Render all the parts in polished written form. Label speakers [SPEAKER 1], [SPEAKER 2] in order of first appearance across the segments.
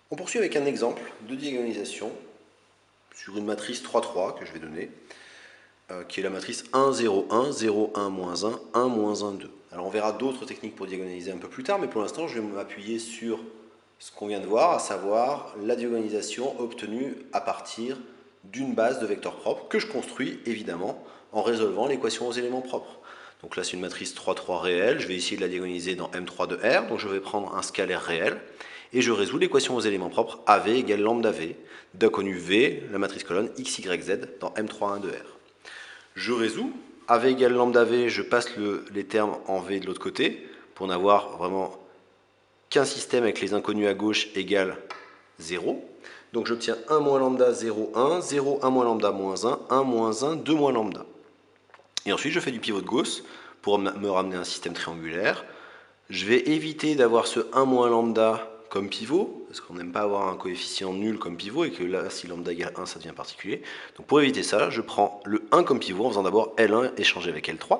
[SPEAKER 1] On poursuit avec un exemple de diagonalisation sur une matrice 3-3 que je vais donner, qui est la matrice 1, 0, 1, 0, 1, moins 1, 1, moins 1, 2. Alors on verra d'autres techniques pour diagonaliser un peu plus tard, mais pour l'instant je vais m'appuyer sur ce qu'on vient de voir, à savoir la diagonalisation obtenue à partir d'une base de vecteurs propres que je construis évidemment en résolvant l'équation aux éléments propres. Donc là c'est une matrice 3-3 réelle, je vais essayer de la diagonaliser dans M3 de R, donc je vais prendre un scalaire réel, et je résous l'équation aux éléments propres AV égale lambda V d'inconnu V, la matrice colonne x, y, z dans M3,1 de R. Je résous, AV égale lambda V, je passe les termes en V de l'autre côté pour n'avoir vraiment qu'un système avec les inconnus à gauche égale 0. Donc j'obtiens 1 moins lambda 0, 1, 0, 1 moins lambda moins 1 moins 1, 2 moins lambda. Et ensuite je fais du pivot de Gauss pour me ramener un système triangulaire. Je vais éviter d'avoir ce 1 moins lambda comme pivot, parce qu'on n'aime pas avoir un coefficient nul comme pivot, et que là, si lambda égale 1, ça devient particulier. Donc pour éviter ça, je prends le 1 comme pivot en faisant d'abord L1 échangé avec L3.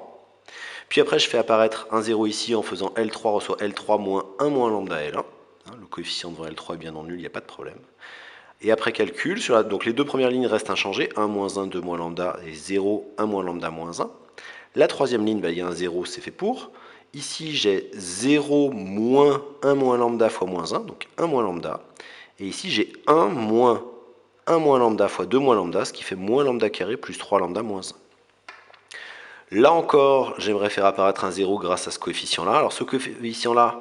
[SPEAKER 1] Puis après, je fais apparaître un 0 ici en faisant L3 reçoit L3 moins 1 moins lambda L1. Le coefficient devant L3 est bien non nul, il n'y a pas de problème. Et après calcul, donc les deux premières lignes restent inchangées, 1 moins 1, 2 moins lambda, et 0, 1 moins lambda moins 1. La troisième ligne, il y a un 0, c'est fait pour. Ici, j'ai 0 moins 1 moins lambda fois moins 1, donc 1 moins lambda. Et ici, j'ai 1 moins 1 moins lambda fois 2 moins lambda, ce qui fait moins lambda carré plus 3 lambda moins 1. Là encore, j'aimerais faire apparaître un 0 grâce à ce coefficient-là. Alors ce coefficient-là,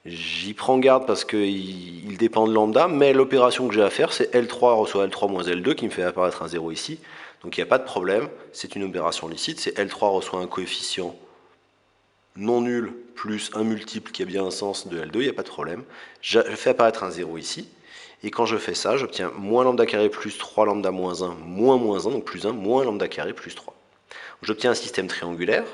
[SPEAKER 1] j'y prends garde parce qu'il dépend de lambda, mais l'opération que j'ai à faire, c'est L3 reçoit L3 moins L2 qui me fait apparaître un 0 ici. Donc il n'y a pas de problème, c'est une opération licite, c'est L3 reçoit un coefficient non nul plus un multiple qui a bien un sens de L2, il n'y a pas de problème. Je fais apparaître un 0 ici, et quand je fais ça, j'obtiens moins lambda carré plus 3 lambda moins 1 moins moins 1, donc plus 1 moins lambda carré plus 3. J'obtiens un système triangulaire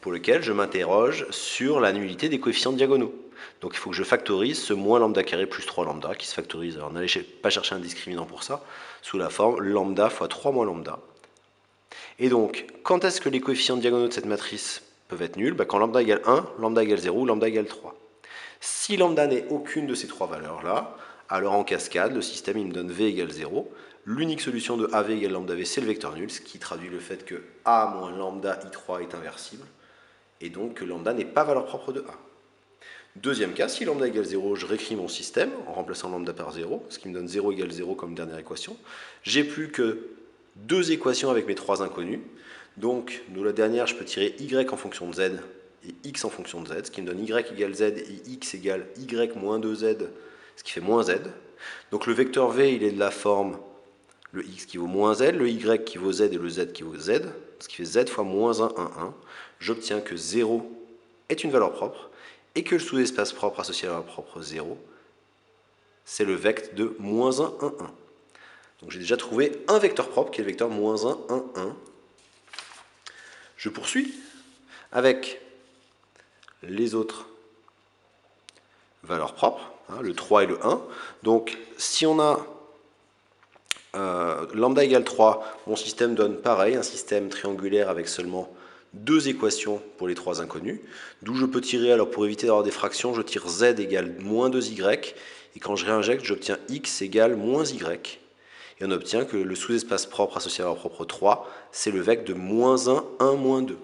[SPEAKER 1] pour lequel je m'interroge sur la nullité des coefficients diagonaux. Donc il faut que je factorise ce moins lambda carré plus 3 lambda qui se factorise, alors n'allez pas chercher un discriminant pour ça, sous la forme lambda fois 3 moins lambda. Et donc, quand est-ce que les coefficients diagonaux de cette matrice peuvent être nuls? Quand lambda égale 1, lambda égale 0 ou lambda égale 3. Si lambda n'est aucune de ces trois valeurs-là, alors en cascade, le système il me donne V égale 0. L'unique solution de AV égale lambda V, c'est le vecteur nul, ce qui traduit le fait que A moins lambda I3 est inversible, et donc que lambda n'est pas valeur propre de A. Deuxième cas, si lambda égale 0, je réécris mon système en remplaçant lambda par 0, ce qui me donne 0 égale 0 comme dernière équation. J'ai plus que deux équations avec mes trois inconnus. Donc, de la dernière, je peux tirer y en fonction de z et x en fonction de z, ce qui me donne y égale z et x égale y moins 2z, ce qui fait moins z. Donc le vecteur v, il est de la forme le x qui vaut moins z, le y qui vaut z et le z qui vaut z, ce qui fait z fois moins 1, 1, 1. J'obtiens que 0 est une valeur propre et que le sous-espace propre associé à la valeur propre 0, c'est le vecteur de moins 1, 1, 1. Donc j'ai déjà trouvé un vecteur propre qui est le vecteur moins 1, 1, 1. Je poursuis avec les autres valeurs propres, le 3 et le 1. Donc si on a lambda égale 3, mon système donne pareil, un système triangulaire avec seulement deux équations pour les trois inconnus, d'où je peux tirer, alors pour éviter d'avoir des fractions, je tire z égale moins 2y, et quand je réinjecte, j'obtiens x égale moins y, et on obtient que le sous-espace propre associé à la valeur propre 3, c'est le vecteur de moins 1, 1, moins 2.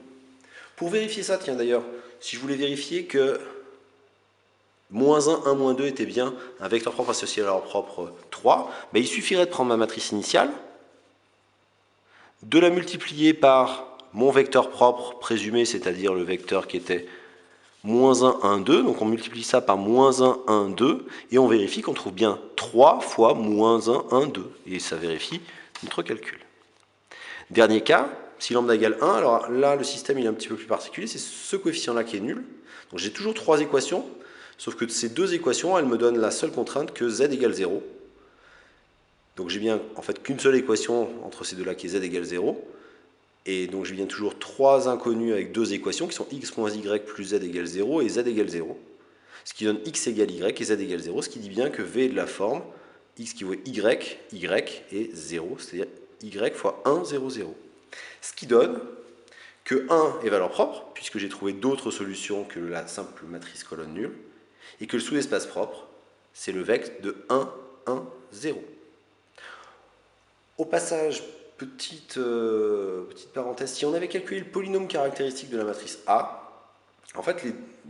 [SPEAKER 1] Pour vérifier ça, tiens d'ailleurs, si je voulais vérifier que moins 1, 1, moins 2 était bien un vecteur propre associé à la valeur propre 3, il suffirait de prendre ma matrice initiale, de la multiplier par mon vecteur propre présumé, c'est-à-dire le vecteur qui était moins 1, 1, 2, donc on multiplie ça par moins 1, 1, 2, et on vérifie qu'on trouve bien 3 fois moins 1, 1, 2, et ça vérifie notre calcul. Dernier cas, si lambda égale 1, alors là le système il est un petit peu plus particulier, c'est ce coefficient-là qui est nul. Donc j'ai toujours trois équations, sauf que ces deux équations, elles me donnent la seule contrainte que z égale 0. Donc j'ai bien en fait qu'une seule équation entre ces deux-là qui est z égale 0. Et donc j'ai bien toujours trois inconnus avec deux équations qui sont x moins y plus z égale 0 et z égale 0. Ce qui donne x égale y et z égale 0, ce qui dit bien que v est de la forme x qui vaut y, y et 0, c'est-à-dire y fois 1, 0, 0. Ce qui donne que 1 est valeur propre, puisque j'ai trouvé d'autres solutions que la simple matrice colonne nulle, et que le sous-espace propre, c'est le vecteur de 1, 1, 0. Au passage, petite parenthèse, si on avait calculé le polynôme caractéristique de la matrice A, en fait,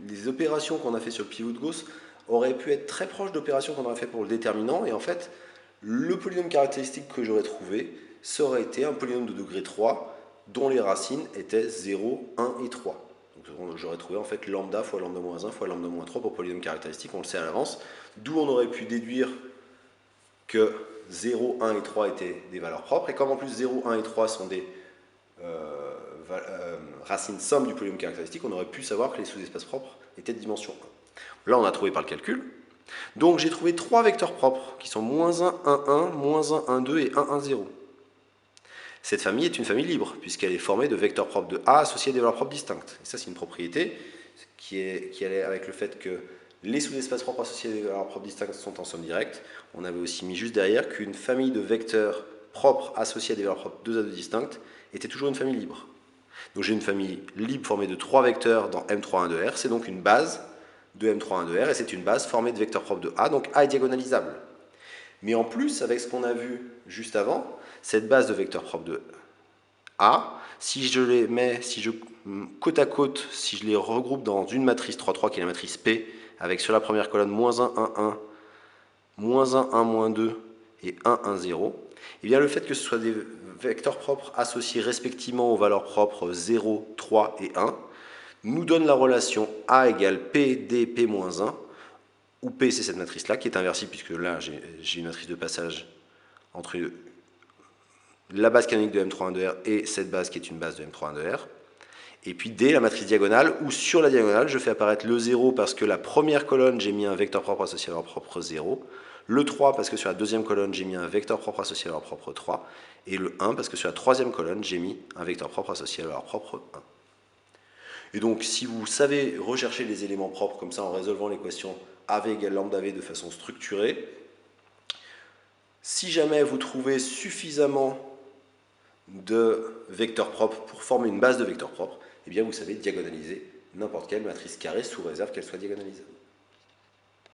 [SPEAKER 1] les opérations qu'on a fait sur le pivot de Gauss auraient pu être très proches d'opérations qu'on aurait fait pour le déterminant, et en fait, le polynôme caractéristique que j'aurais trouvé, ça aurait été un polynôme de degré 3, dont les racines étaient 0, 1 et 3. Donc j'aurais trouvé en fait lambda fois lambda moins 1 fois lambda moins 3 pour polynôme caractéristique, on le sait à l'avance, d'où on aurait pu déduire que 0, 1 et 3 étaient des valeurs propres, et comme en plus 0, 1 et 3 sont des racines sommes du polynôme caractéristique, on aurait pu savoir que les sous-espaces propres étaient de dimension 1. Là, on a trouvé par le calcul. Donc, j'ai trouvé 3 vecteurs propres qui sont moins 1, 1, 1, moins 1, 1, 2 et 1, 1, 0. Cette famille est une famille libre, puisqu'elle est formée de vecteurs propres de A associés à des valeurs propres distinctes. Et ça, c'est une propriété qui allait avec le fait que les sous-espaces propres associés à des valeurs propres distinctes sont en somme directe. On avait aussi mis juste derrière qu'une famille de vecteurs propres associés à des valeurs propres 2 à 2 distinctes était toujours une famille libre. Donc j'ai une famille libre formée de 3 vecteurs dans M31 R, c'est donc une base de M31 R, et c'est une base formée de vecteurs propres de A, donc A est diagonalisable. Mais en plus, avec ce qu'on a vu juste avant, cette base de vecteurs propres de A, si je les mets, côte à côte, si je les regroupe dans une matrice 3, qui est la matrice P, avec sur la première colonne moins 1, 1, 1, moins 1, 1, moins 2 et 1, 1, 0, et bien le fait que ce soit des vecteurs propres associés respectivement aux valeurs propres 0, 3 et 1 nous donne la relation A égale P, D, P moins 1, où P c'est cette matrice-là qui est inversible, puisque là j'ai une matrice de passage entre la base canonique de M31 R et cette base qui est une base de M31 R. Et puis D, la matrice diagonale, où sur la diagonale, je fais apparaître le 0 parce que la première colonne, j'ai mis un vecteur propre associé à leur propre 0. Le 3 parce que sur la deuxième colonne, j'ai mis un vecteur propre associé à leur propre 3. Et le 1 parce que sur la troisième colonne, j'ai mis un vecteur propre associé à leur propre 1. Et donc, si vous savez rechercher les éléments propres comme ça en résolvant l'équation AV égale lambda V de façon structurée, si jamais vous trouvez suffisamment de vecteurs propres pour former une base de vecteurs propres, eh bien vous savez diagonaliser n'importe quelle matrice carrée sous réserve qu'elle soit diagonalisable.